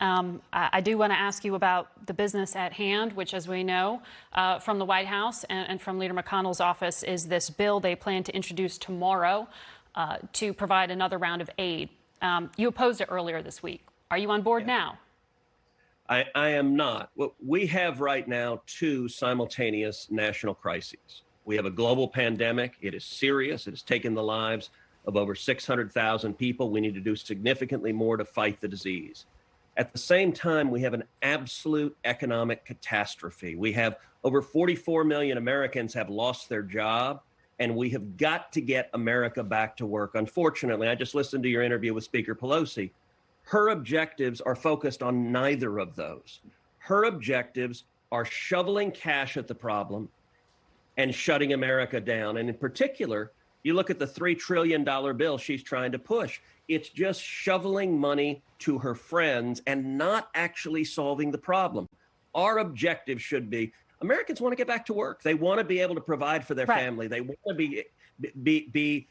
I do want to ask you about the business at hand, which, as we know, from the White House and from Leader McConnell's office, is this bill they plan to introduce tomorrow to provide another round of aid. You opposed it earlier this week. Are you on board now? I am not. Well, we have right now two simultaneous national crises. We have a global pandemic. It is serious. It has taken the lives of over 600,000 people. We need to do significantly more to fight the disease. At the same time, we have an absolute economic catastrophe. We have over 44 million Americans have lost their job, and we have got to get America back to work. Unfortunately, I just listened to your interview with Speaker Pelosi. Her objectives are focused on neither of those. Her objectives are shoveling cash at the problem and shutting America down. And in particular, you look at the $3 trillion bill she's trying to push. It's just shoveling money to her friends and not actually solving the problem. Our objective should be Americans want to get back to work. They want to be able to provide for their family. They want to be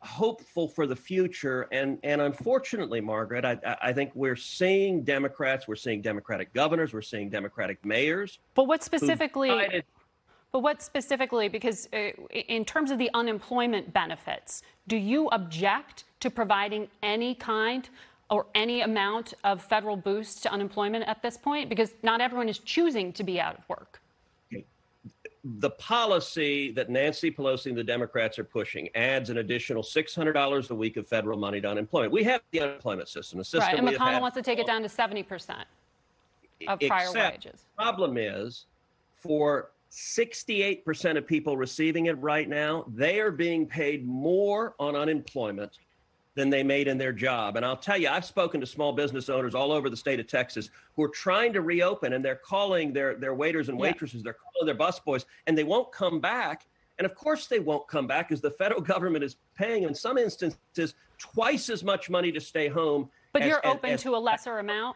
hopeful for the future. And unfortunately, Margaret, I think we're seeing Democrats, we're seeing Democratic governors, we're seeing Democratic mayors. But what specifically? Because in terms of the unemployment benefits, do you object to providing any kind or any amount of federal boost to unemployment at this point? Because not everyone is choosing to be out of work. The policy that Nancy Pelosi and the Democrats are pushing adds an additional $600 a week of federal money to unemployment. We have the unemployment system. Right, and McConnell wants to take it down to 70% of prior wages. The problem is, for 68% of people receiving it right now, they are being paid more on unemployment than they made in their job. And I'll tell you, I've spoken to small business owners all over the state of Texas who are trying to reopen, and they're calling their waiters and waitresses, they're calling their busboys, and they won't come back. And of course they won't come back because the federal government is paying, in some instances, twice as much money to stay home. But you're open to a lesser amount?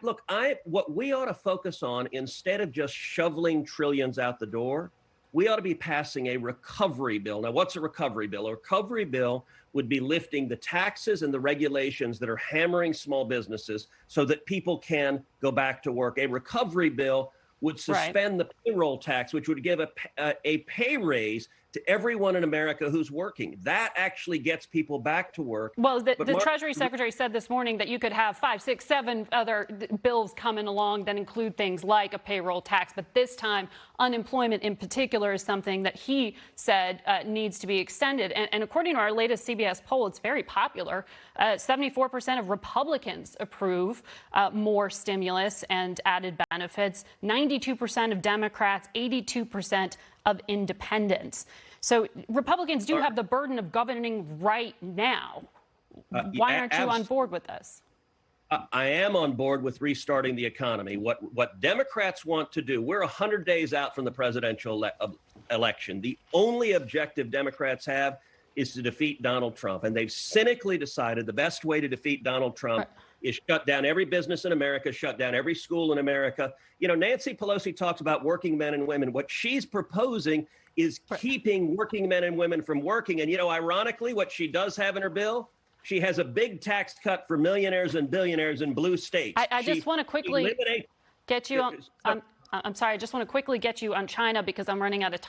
Look, what we ought to focus on, instead of just shoveling trillions out the door, we ought to be passing a recovery bill. Now, what's a recovery bill? A recovery bill would be lifting the taxes and the regulations that are hammering small businesses so that people can go back to work. A recovery bill would suspend the payroll tax, which would give a pay raise to everyone in America who's working. That actually gets people back to work. Well, the Treasury Secretary said this morning that you could have 5, 6, 7 other bills coming along that include things like a payroll tax. But this time, unemployment in particular is something that he said needs to be extended. And according to our latest CBS poll, it's very popular. 74% of Republicans approve more stimulus and added benefits. 92% of Democrats, 82% of independents. So Republicans do have the burden of governing right now. Why aren't you on board with this? I am on board with restarting the economy. What Democrats want to do, we're 100 days out from the presidential election. The only objective Democrats have is to defeat Donald Trump. And they've cynically decided the best way to defeat Donald Trump is shut down every business in America, shut down every school in America. You know, Nancy Pelosi talks about working men and women. What she's proposing is keeping working men and women from working. And, you know, ironically, what she does have in her bill, she has a big tax cut for millionaires and billionaires in blue states. I just want to quickly get you on. I'm sorry. I just want to quickly get you on China because I'm running out of time.